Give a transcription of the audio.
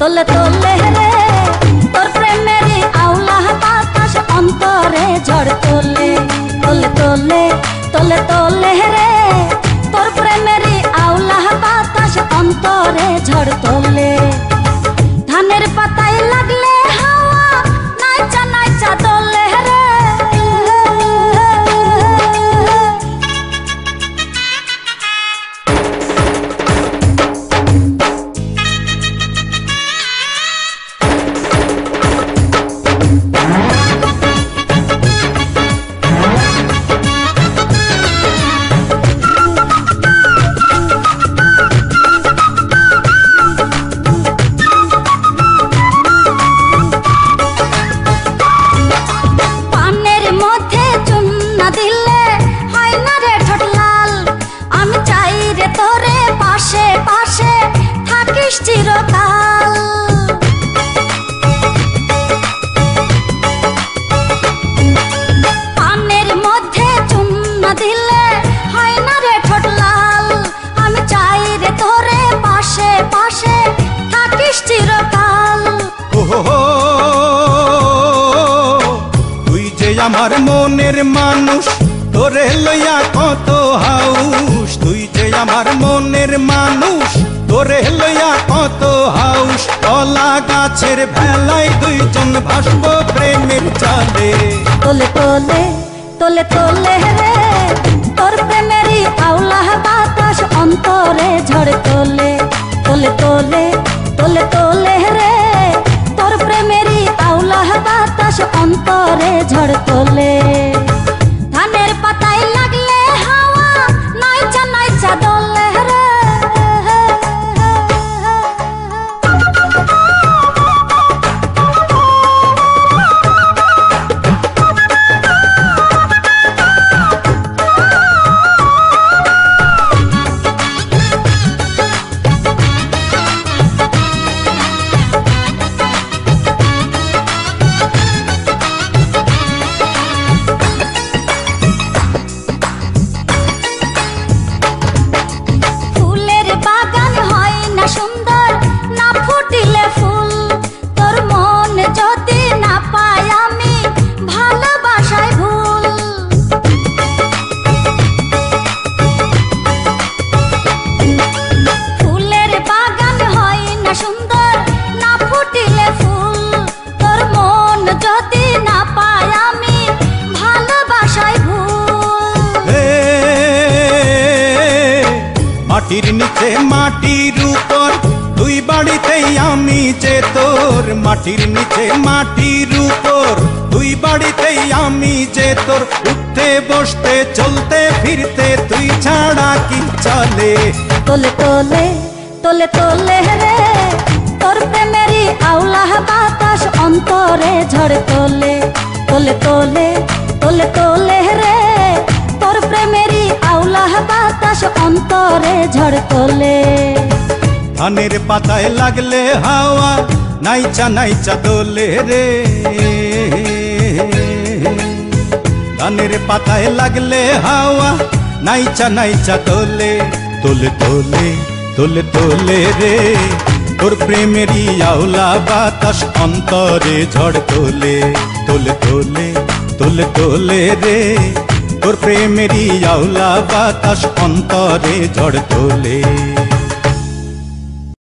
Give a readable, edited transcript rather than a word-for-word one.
তোলে তোলে রে তোর প্রেমেরই আওলা বাতাস অন্তরে ঝড় তোলে। তোলে তোলে তোলে তোলে রে তোর প্রেমেরই আওলা বাতাস অন্তরে ঝড় তোলে। ধানের পাতায় লাগলে হাওয়া নাইচা নাইচা দোলে রে। চিরকাল পানের মধ্যে চুন না দিলে হয় না রে ঠোঁট লাল। আমি চাই রে তোরে পাশে পাশে থাকিস চিরকাল। তুই যে আমার মনের মানুষ, তোরে লইয়া কত হাউস। তুই যে আমার মনের মানুষ, তোরে লইয়া কত হাউস। কলা গাছের ভেলায় দুইজন ভাসব প্রেমের চালে। তোলে তোলে তোলে তোলে রে তোর প্রেমেরই আওলা বাতাস অন্তরে ঝড় তোলে। তোলে তোলে তোলে তোলে রে তোর প্রেমেরই আওলা বাতাস অন্তরে ঝড় তোলে। ধানের পাতায় লাগলে হাওয়া নাইচা নাইচা দোলে রে। মাটির নিচে মাটির উপর দুই বাড়িতেই আমি যে তোর। মাটির নিচে মাটির উপর দুই বাড়িতেই আমি যে তোর। উঠতে বসতে চলতে ফিরতে তুই ছাড়া কি চলে। তোলে তোলে তোলে তোলে রে তোর প্রেমেরই আওলা বাতাস অন্তরে ঝড় তোলে। তোলে তোলে তোলে তোলে রে তোর প্রেমেরই আওলা বাতাস অন্তরে ঝড় তোলে। ধানের পাতায় লাগলে হাওয়া নাইচা নাইচা দোলে রে। ধানের পাতায় লাগলে হাওয়া নাইচা নাইচা দোলে। তোলে তোলে তোলে তোলে রে তোর প্রেমেরই আওলা বাতাস অন্তরে ঝড় তোলে। তোলে তোলে তোলে তোলে রে তোর প্রেমেরই আওলা বাতাস অন্তরে ঝড় তোলে।